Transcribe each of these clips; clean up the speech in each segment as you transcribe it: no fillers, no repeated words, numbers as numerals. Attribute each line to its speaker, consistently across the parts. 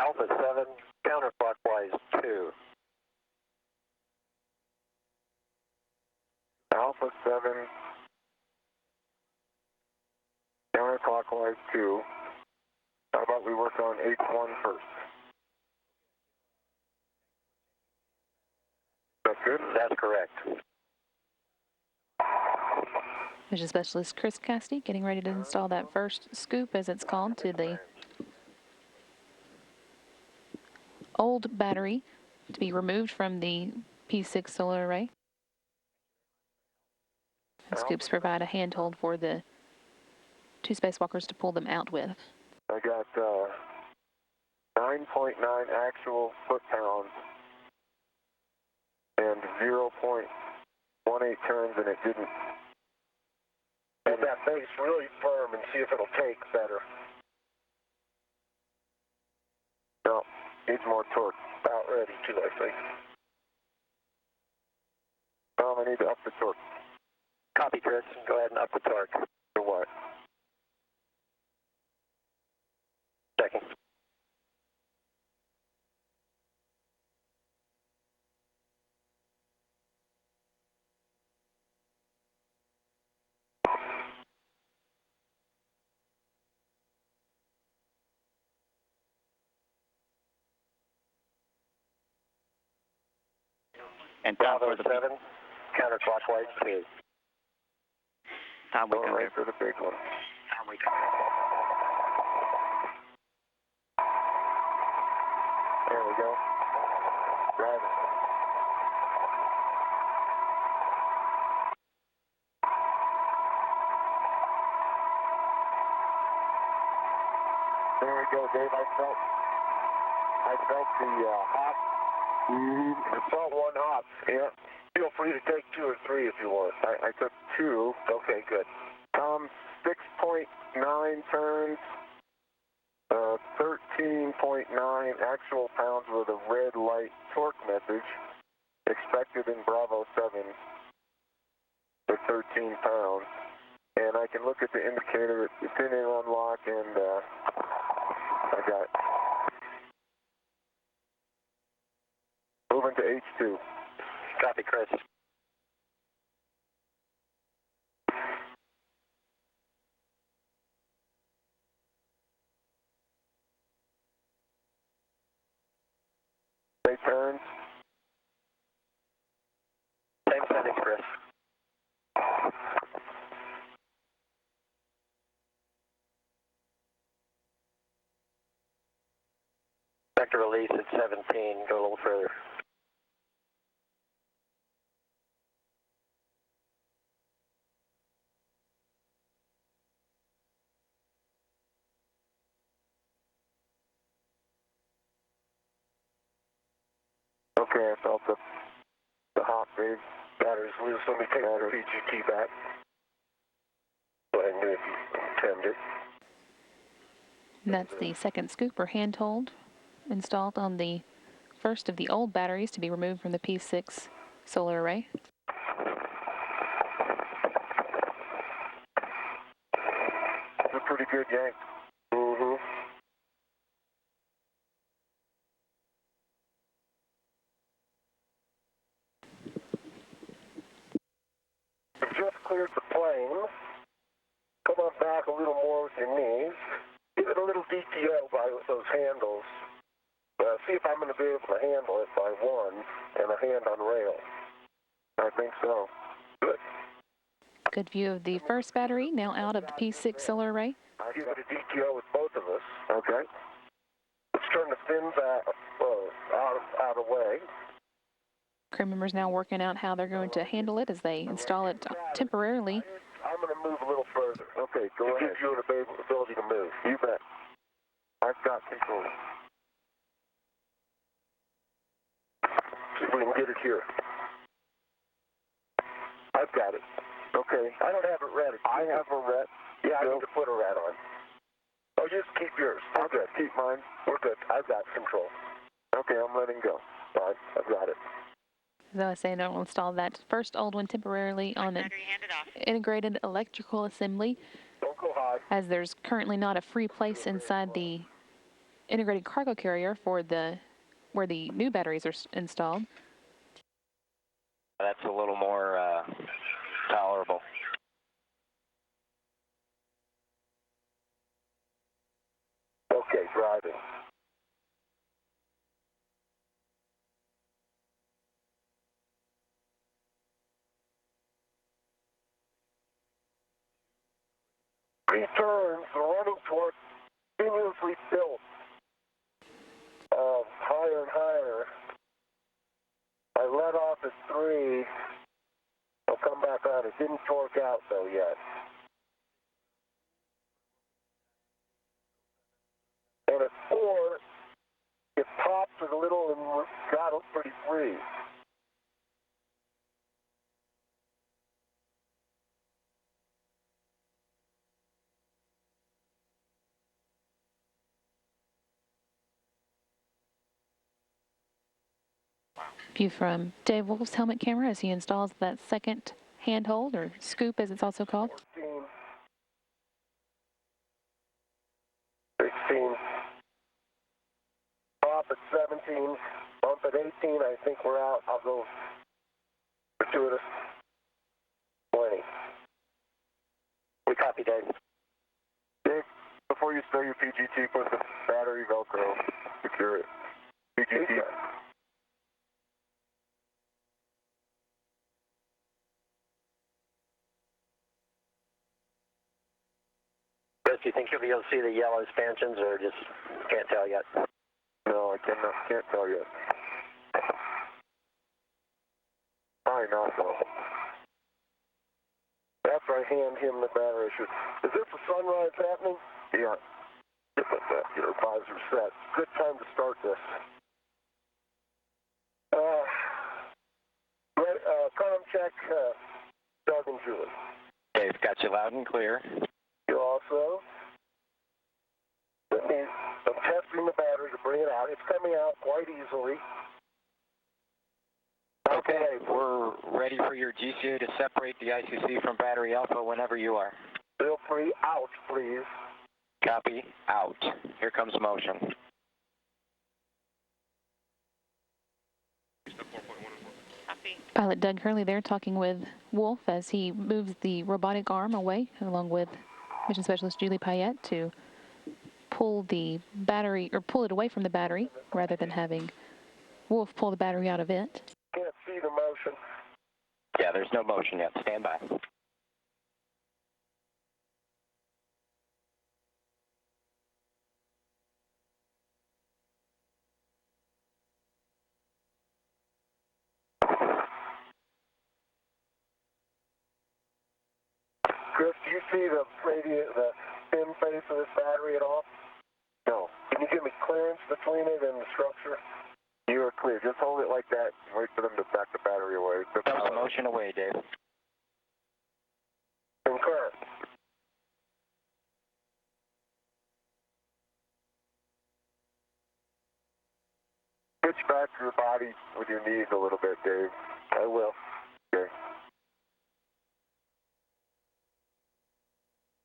Speaker 1: Alpha 7, counterclockwise 2.
Speaker 2: Alpha 7, counterclockwise 2. How about we work on H1 first? That's good?
Speaker 1: That's correct.
Speaker 3: Mission Specialist Chris Cassidy getting ready to install that first scoop, as it's called, to the old battery to be removed from the P6 solar array. And scoops provide a handhold for the two spacewalkers to pull them out with.
Speaker 2: I got 9.9 actual foot-pounds and 0.18 turns, and it didn't.
Speaker 1: Get that base really firm and see if it'll take better.
Speaker 2: No, needs more torque.
Speaker 1: About ready to, I think.
Speaker 2: I need to up the torque.
Speaker 1: Copy, Chris. Go ahead and up the torque.
Speaker 2: For what?
Speaker 1: Checking.
Speaker 4: And time
Speaker 1: Bravo
Speaker 4: for the
Speaker 1: 7, counterclockwise 2.
Speaker 4: time we
Speaker 2: Going
Speaker 4: come
Speaker 2: right
Speaker 4: here.
Speaker 2: for the big one.
Speaker 4: Time we come.
Speaker 2: There we go. Driving. There we go, Dave. I felt the hop.
Speaker 1: I felt one hop.
Speaker 2: Yeah.
Speaker 1: Feel free to take 2 or 3 if you want.
Speaker 2: I took 2.
Speaker 1: Okay, good.
Speaker 2: 6.9 turns, 13.9 actual pounds with a red light torque message expected in Bravo 7 for 13 pounds. And I can look at the indicator, it's in unlock, and I got moving to H2.
Speaker 1: Copy, Chris.
Speaker 2: They turns.
Speaker 1: Same settings, Chris. Vector release at 17. Go a little further.
Speaker 2: Okay, I felt the hop, Dave.
Speaker 1: Batteries loose. Let me take the PGT back. Go ahead and do it if you trimmed it.
Speaker 3: And that's the second scoop or handhold installed on the first of the old batteries to be removed from the P6 solar array.
Speaker 2: It's a pretty good yank. Mm-hmm.
Speaker 1: Just cleared the plane. Come on back a little more with your knees. Give it a little DTO by those handles. See if I'm going to be able to handle it by one and a hand on rail.
Speaker 2: I think so.
Speaker 1: Good.
Speaker 3: Good view of the first battery, now out of the P6 solar array.
Speaker 1: I'll give it a DTO with both of us.
Speaker 2: Okay.
Speaker 1: Let's turn the fins out of the way.
Speaker 3: Crew members now working out how they're going to handle it as they install it temporarily.
Speaker 1: I'm going to move a little further.
Speaker 2: Okay, go
Speaker 1: to
Speaker 2: ahead.
Speaker 1: give you an ability to move.
Speaker 2: You bet. I've got control.
Speaker 1: See if we can get it here. I've got it.
Speaker 2: Okay.
Speaker 1: I don't have it ready.
Speaker 2: I have a ret.
Speaker 1: Yeah, I need to put a rat on. Oh, just keep yours. We're good.
Speaker 2: Keep mine.
Speaker 1: We're good. I've got control.
Speaker 2: Okay, I'm letting go.
Speaker 1: Fine. I've got it.
Speaker 3: As I was saying, I'll install that first old one temporarily on an integrated electrical assembly,
Speaker 1: Don't go high.
Speaker 3: as there's currently not a free place inside the integrated cargo carrier for where the new batteries are installed.
Speaker 4: That's a little more tolerable.
Speaker 1: Okay, driving. Returns running toward continuously built higher and higher. I let off at 3. I'll come back on. It didn't torque out though yet. And at 4, it popped it a little and got it pretty free.
Speaker 3: View from Dave Wolf's helmet camera as he installs that second handhold, or scoop as it's also called.
Speaker 1: 14, 16, pop at 17, bump at 18, I think we're out. I'll go gratuitous. 20.
Speaker 4: We copy, Dave.
Speaker 2: Dave, before you start your PGT, put the battery Velcro. Secure it. PGT.
Speaker 4: Chris, do you think you'll be able to see the yellow expansions, or just can't tell yet?
Speaker 2: No, I can't tell yet. Probably not though.
Speaker 1: After I hand him the battery, is this a sunrise happening?
Speaker 2: Yeah.
Speaker 1: Your visor set. Good time to start this. Comm check, Doug and Julie.
Speaker 4: Dave, got you loud and clear.
Speaker 1: You also. I'm testing the battery to bring it out. It's coming out quite easily.
Speaker 4: Okay, we're ready for your GCA to separate the ICC from battery alpha whenever you are.
Speaker 1: Feel free, out, please.
Speaker 4: Copy, out. Here comes motion.
Speaker 3: Pilot Doug Hurley there talking with Wolf as he moves the robotic arm away, along with Mission Specialist Julie Payette, to pull the battery, or pull it away from the battery, rather than having Wolf pull the battery out of it.
Speaker 1: Can't see the motion.
Speaker 4: Yeah, there's no motion yet. Stand by.
Speaker 1: Chris, do you see the thin face of this battery at all?
Speaker 2: No.
Speaker 1: Can you give me clearance between it and the structure?
Speaker 2: You are clear. Just hold it like that and wait for them to back the battery away.
Speaker 4: Dump the motion away, Dave.
Speaker 1: Concur.
Speaker 2: Pitch back your body with your knees a little bit, Dave.
Speaker 1: I will.
Speaker 2: Okay.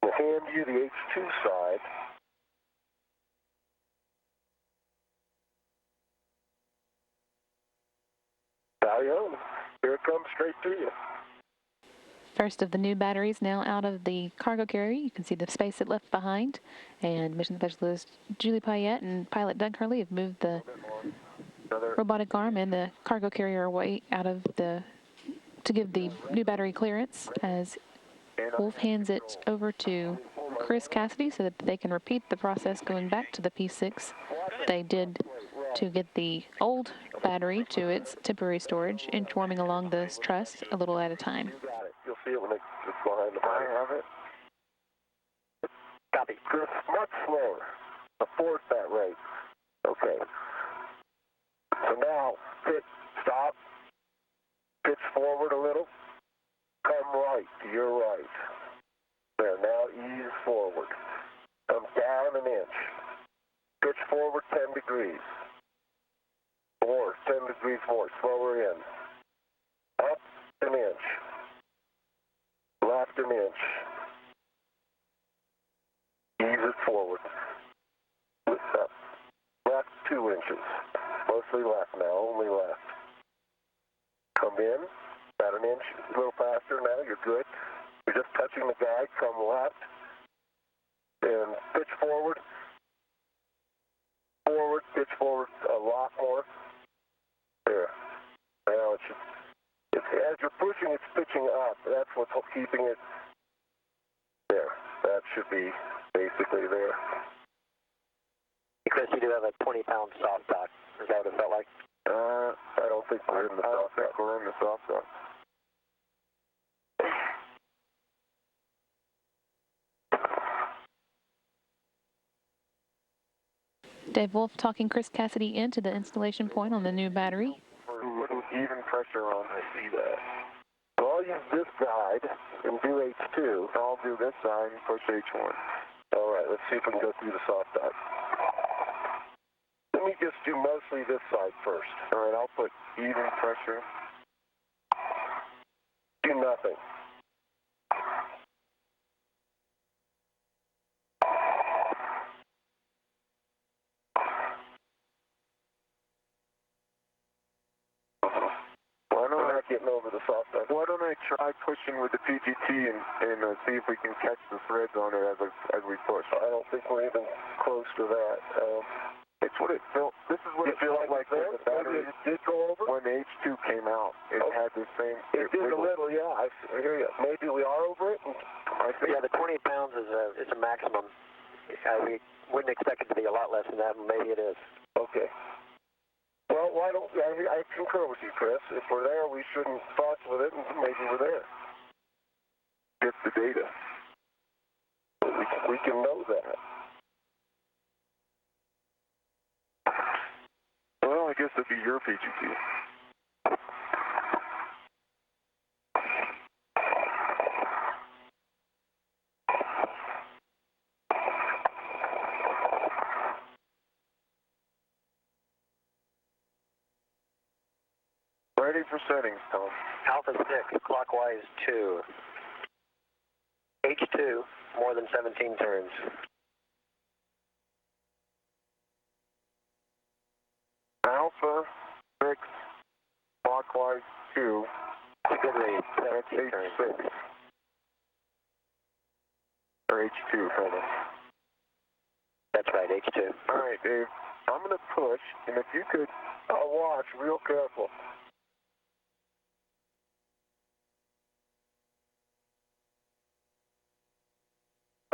Speaker 1: I'll hand you the H2 side. Valio, here it comes straight to you.
Speaker 3: First of the new batteries now out of the cargo carrier. You can see the space it left behind. And Mission Specialist Julie Payette and Pilot Doug Hurley have moved the robotic arm and the cargo carrier away out of to give the new battery clearance, as Wolf hands it over to Chris Cassidy so that they can repeat the process going back to the P6 they did to get the old battery to its temporary storage, inch-warming along this truss a little at a time.
Speaker 1: You got it. You'll see it when it's behind the battery.
Speaker 2: I have it.
Speaker 1: Copy. Chris, much slower. A fourth that rate. Okay. So now, stop. Pitch forward a little. Come right to your right. There, now ease forward. Come down an inch. Pitch forward 10 degrees. More, 10 degrees more. Slower in. Up an inch. Left an inch. Ease it forward. Lift up. 2 inches. Mostly left now, only left. Come in, about an inch, a little faster now, you're good. You're just touching the guide, come left, and pitch forward. Forward, pitch forward, a lot more. There. Now it should, as you're pushing, it's pitching up. That's what's keeping it there. That should be basically there.
Speaker 4: Chris, you do have a 20-pound soft dock. Is that what it felt like?
Speaker 1: I don't think we're in the soft dock.
Speaker 2: We're in the soft dock.
Speaker 3: Dave Wolf talking Chris Cassidy into the installation point on the new battery.
Speaker 2: Putting even pressure on.
Speaker 1: I see that. So I'll use this guide and do H2.
Speaker 2: I'll do this side and push H1.
Speaker 1: All right, let's see if we can go through the soft dock. Let me just do mostly this side first.
Speaker 2: All right, I'll put even pressure.
Speaker 1: Do nothing. Getting over the soft dock.
Speaker 2: Why don't I try pushing with the PGT and see if we can catch the threads on it as we push?
Speaker 1: I don't think we're even close to that.
Speaker 2: It's what it felt. This is what it felt like when the battery
Speaker 1: did go over.
Speaker 2: When the H2 came out, it had the same.
Speaker 1: It did a little, yeah. I hear you. Maybe we are over it.
Speaker 4: I think, yeah, the 20 pounds is a maximum. We wouldn't expect it to be a lot less than that, but maybe it is.
Speaker 1: Okay. Well, why don't I concur with you, Chris. If we're there, we shouldn't fuss with it, and maybe we're there.
Speaker 2: Get the data.
Speaker 1: We can know that.
Speaker 2: Well, I guess it'd be your PGT. Ready for settings, Tom.
Speaker 4: Alpha 6, clockwise 2. H2, more than 17 turns.
Speaker 2: Alpha 6, clockwise 2.
Speaker 4: That's a good rate.
Speaker 2: That's H6. Or H2, fellas.
Speaker 4: That's right, H2.
Speaker 2: All right, Dave. I'm going to push, and if you could
Speaker 1: watch real careful.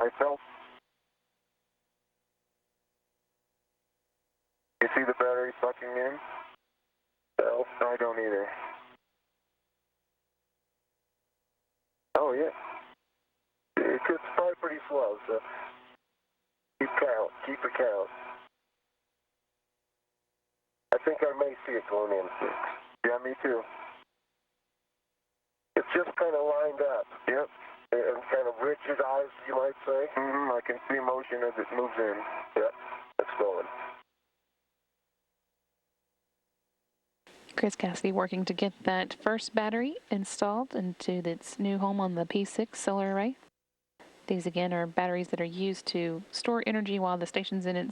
Speaker 2: I felt. You see the battery sucking in?
Speaker 1: No,
Speaker 2: I don't either. Oh, yeah.
Speaker 1: It's probably pretty slow, so keep count. Keep a count. I think I may see it going in 6.
Speaker 2: Yeah, me too.
Speaker 1: It's just kind of lined up.
Speaker 2: Yep.
Speaker 1: And kind of rigidized, you might say.
Speaker 2: I can see motion as it moves in.
Speaker 1: Yep, it's going.
Speaker 3: Chris Cassidy working to get that first battery installed into its new home on the P6 solar array. These again are batteries that are used to store energy while the station's in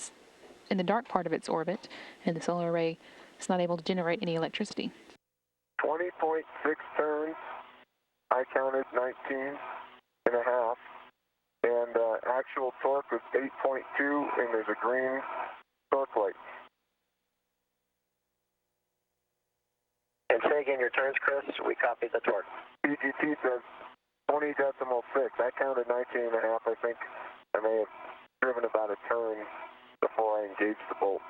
Speaker 3: the dark part of its orbit, and the solar array is not able to generate any electricity.
Speaker 2: 20.6 turns. I counted 19.5, and actual torque was 8.2, and there's a green torque light.
Speaker 4: And say again your turns, Chris. We copied the torque.
Speaker 2: PGT says 20.6. I counted 19.5. I think I may have driven about a turn before I engaged the bolt.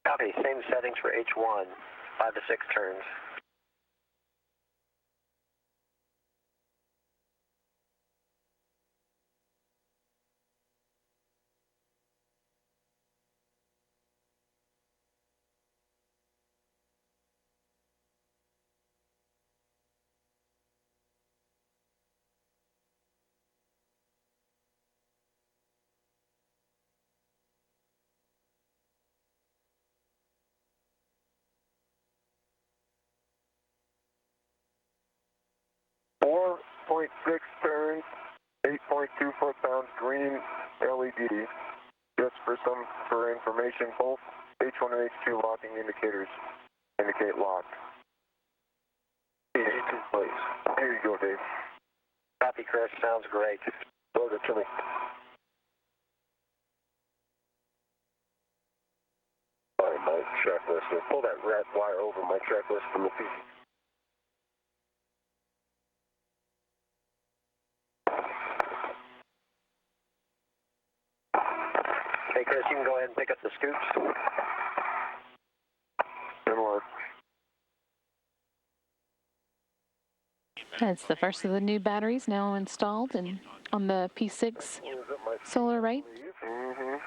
Speaker 4: Copy. Same settings for H1, 5 to 6 turns.
Speaker 2: .6 turns, 8.2 foot-pounds green LED. Just for information, both H1 and H2 locking indicators indicate locked.
Speaker 1: PGT, please.
Speaker 2: Here you go, Dave.
Speaker 4: Copy, Chris. Sounds great.
Speaker 1: Load it to me. Find my checklist. Or pull that red wire over my checklist from the PGT.
Speaker 4: Hey, Chris, you can go ahead and pick up the scoops.
Speaker 2: Good work.
Speaker 3: That's the first of the new batteries now installed and on the P6 solar array.
Speaker 2: Mm-hmm.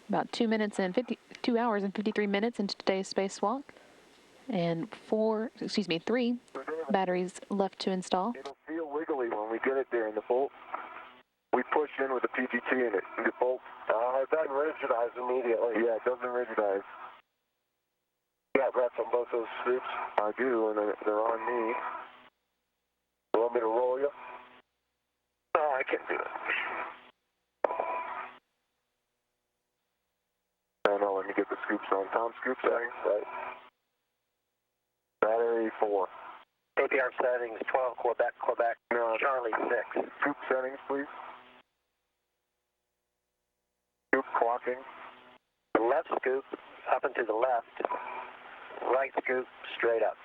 Speaker 3: About 2 hours and 53 minutes into today's spacewalk, and 3 batteries left to install.
Speaker 2: It'll feel wiggly when we get it there in the bolt. We push in with the PGT in it. The bolt.
Speaker 1: It doesn't rigidize immediately.
Speaker 2: Yeah, it doesn't rigidize.
Speaker 1: You got reps on both those scoops?
Speaker 2: I do, and they're on me.
Speaker 1: You want me to roll you? No, I can do it.
Speaker 2: No, let me get the scoops on. Tom, scoop settings.
Speaker 1: Right.
Speaker 2: Battery 4.
Speaker 4: APR settings 12, Quebec,
Speaker 2: No,
Speaker 4: Charlie 6.
Speaker 2: scoop settings, please. Scoop clocking.
Speaker 4: The left scoop up and to the left. Right scoop straight up.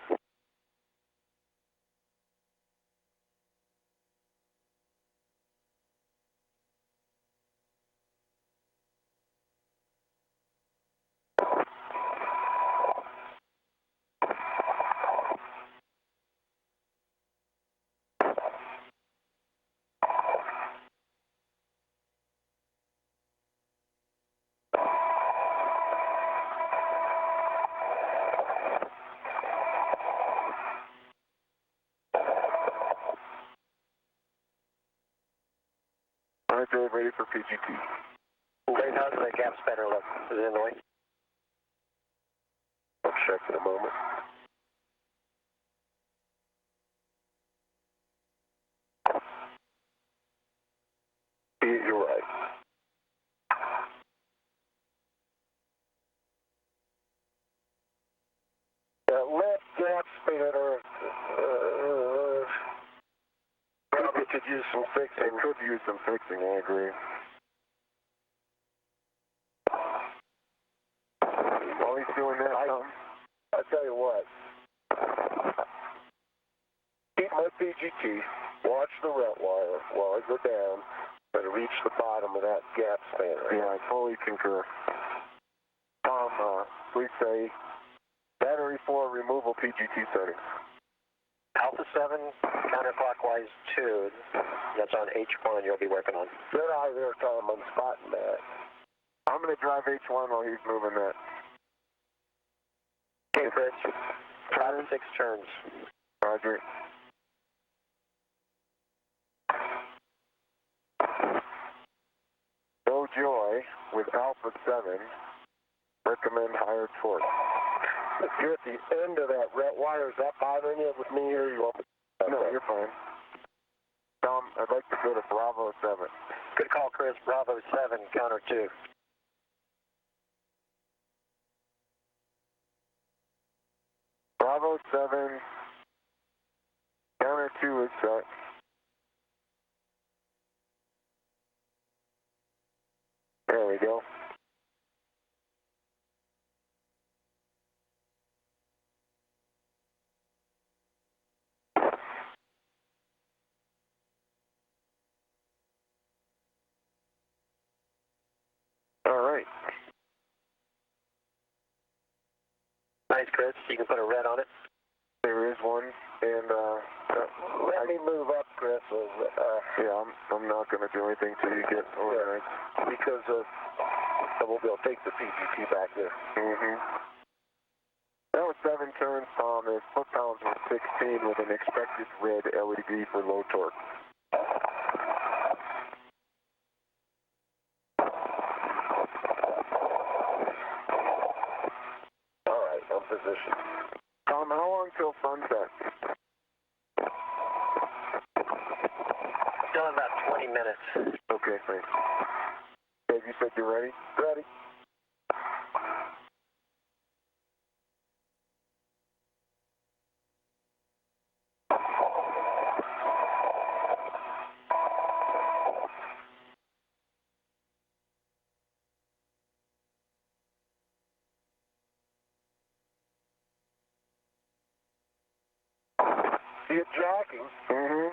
Speaker 2: All right, Dave, ready for PGT.
Speaker 4: Dave, how's the gap spanner look? Is it in the way?
Speaker 1: I'll check in a moment. You're right. That left gap spanner probably could use some fixing.
Speaker 2: It could use some fixing, I agree. While he's doing that, Tom?
Speaker 1: I tell you what. Keep my PGT. Watch the red wire while I go down and reach the bottom of that gap spanner.
Speaker 2: Yeah, I fully concur. Tom, please say battery 4 removal PGT settings.
Speaker 4: Alpha 7, counterclockwise 2. That's on H1 you'll be working on.
Speaker 1: Get out of there, Tom. I'm spotting that.
Speaker 2: I'm going to drive H1 while he's moving that.
Speaker 4: Okay, Chris. 5 and 6 turns.
Speaker 2: Roger. No joy with Alpha 7. Recommend higher torque.
Speaker 1: If you're at the end of that red wire, is that bothering you with me or you want me to?
Speaker 2: No, you're fine. Tom, I'd like to go to Bravo 7.
Speaker 4: Good call, Chris. Bravo 7, counter 2.
Speaker 2: Bravo 7, counter 2 is set. There we go. All right.
Speaker 4: Nice, Chris. You can put a red on it.
Speaker 2: There is one, and
Speaker 1: Let me move up, Chris.
Speaker 2: yeah, I'm not going to do anything till you get organized.
Speaker 1: Because I won't be able to take the PGT back there.
Speaker 2: Mm-hmm. That was 7 turns, Tom. There's foot-pounds with 16 with an expected red LED for low torque.
Speaker 1: All right, I'm positioned.
Speaker 2: Tom, how long till sunset?
Speaker 4: Still about 20 minutes.
Speaker 2: Okay, thanks. Dave, you said you're ready?
Speaker 1: Ready? see it jacking.
Speaker 2: Mm-hmm.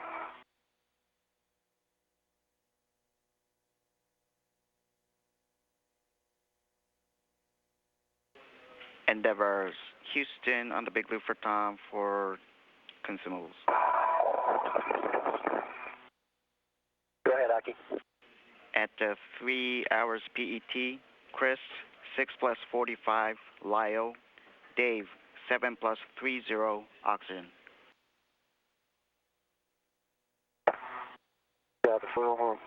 Speaker 5: Endeavour, Houston on the Big Blue for Tom for consumables.
Speaker 4: Go ahead, Aki.
Speaker 5: At 3 hours PET, Chris, 6 plus 45, Lyle, Dave, 7 plus 30, oxygen.
Speaker 2: Got the full one.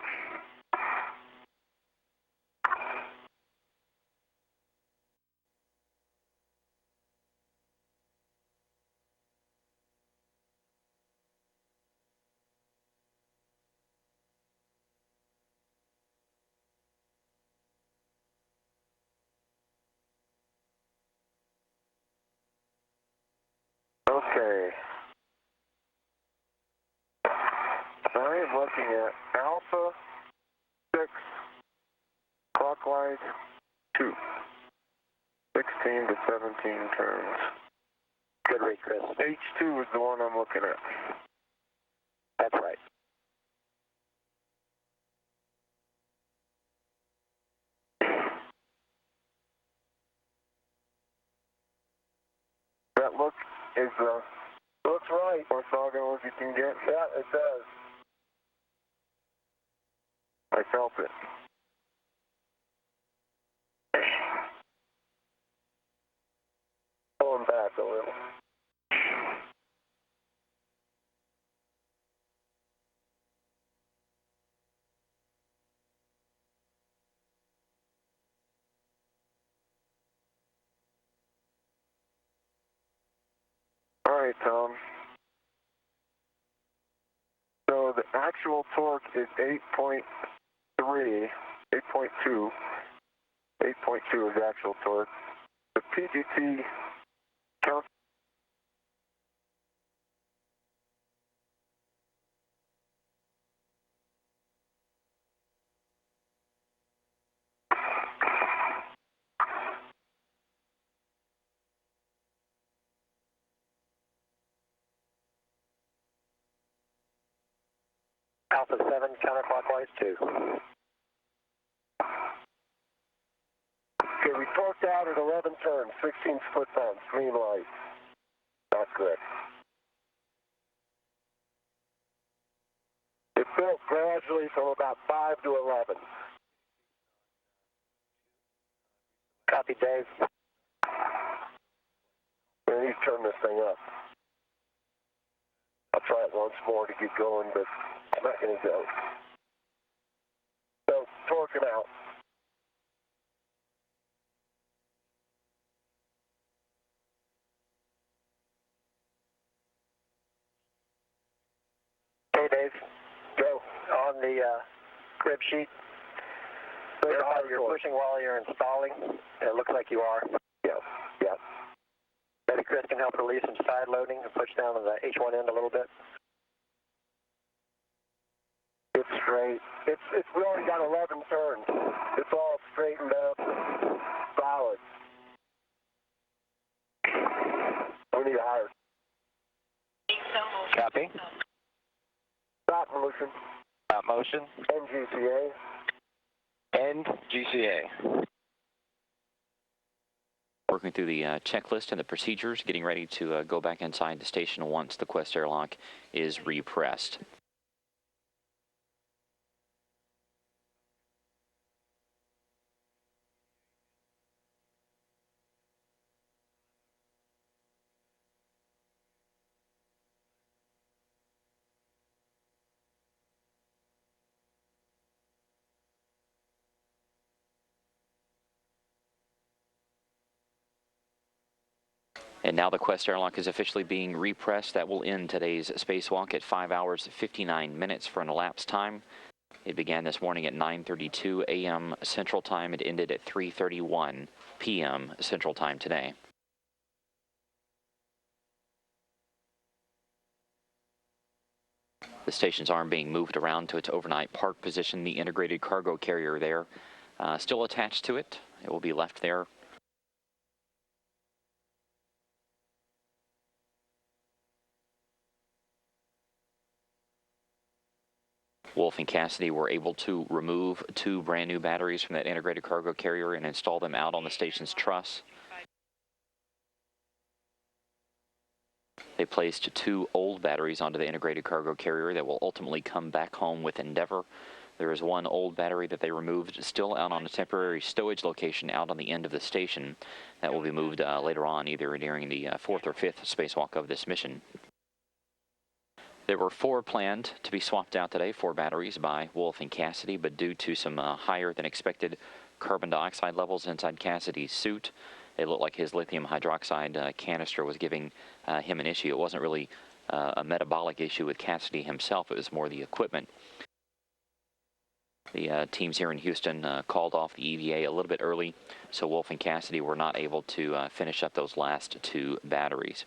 Speaker 2: Okay. I am looking at Alpha 6 clockwise 2. 16 to 17 turns.
Speaker 4: Good read, Chris.
Speaker 2: H2 is the one I'm looking at.
Speaker 4: That's right.
Speaker 2: That look is
Speaker 1: Looks right.
Speaker 2: orthogonal as you can get.
Speaker 1: Yeah, it does.
Speaker 2: I felt it.
Speaker 1: Pulling back a little.
Speaker 2: All right, Tom. So the actual torque is 8.3, 8.2. 8.2 is actual torque. The PGT counts.
Speaker 4: Alpha 7 counterclockwise 2.
Speaker 1: Okay, we torqued out at 11 turns, 16 foot-pounds, green light. That's good. It built gradually from about 5 to 11.
Speaker 4: Copy, Dave.
Speaker 1: We need to turn this thing up. I'll try it once more to get going, but it's not going to go. So, torquing out.
Speaker 4: Okay, Dave.
Speaker 1: Go.
Speaker 4: On the crib sheet, verify you're pushing while you're installing. It looks like you are.
Speaker 1: Yeah, yeah.
Speaker 4: Maybe Chris can help release some side loading and push down on the H1 end a little bit.
Speaker 1: It's straight. We already got 11 turns. It's all straightened up. Solid. We need a higher.
Speaker 4: Copy.
Speaker 1: Stop motion.
Speaker 4: Stop motion.
Speaker 1: NGCA.
Speaker 4: End GCA.
Speaker 6: Working through the checklist and the procedures, getting ready to go back inside the station once the Quest airlock is repressed. And now the Quest airlock is officially being repressed. That will end today's spacewalk at 5 hours 59 minutes for an elapsed time. It began this morning at 9:32 a.m. Central Time. It ended at 3:31 p.m. Central Time today. The station's arm being moved around to its overnight park position. The integrated cargo carrier there still attached to it. It will be left there. Wolf and Cassidy were able to remove 2 brand new batteries from that integrated cargo carrier and install them out on the station's truss. They placed 2 old batteries onto the integrated cargo carrier that will ultimately come back home with Endeavour. There is 1 old battery that they removed still out on a temporary stowage location out on the end of the station that will be moved later on, either during the 4th or 5th spacewalk of this mission. There were 4 planned to be swapped out today, 4 batteries by Wolf and Cassidy, but due to some higher than expected carbon dioxide levels inside Cassidy's suit, it looked like his lithium hydroxide canister was giving him an issue. It wasn't really a metabolic issue with Cassidy himself, it was more the equipment. The teams here in Houston called off the EVA a little bit early, so Wolf and Cassidy were not able to finish up those last 2 batteries.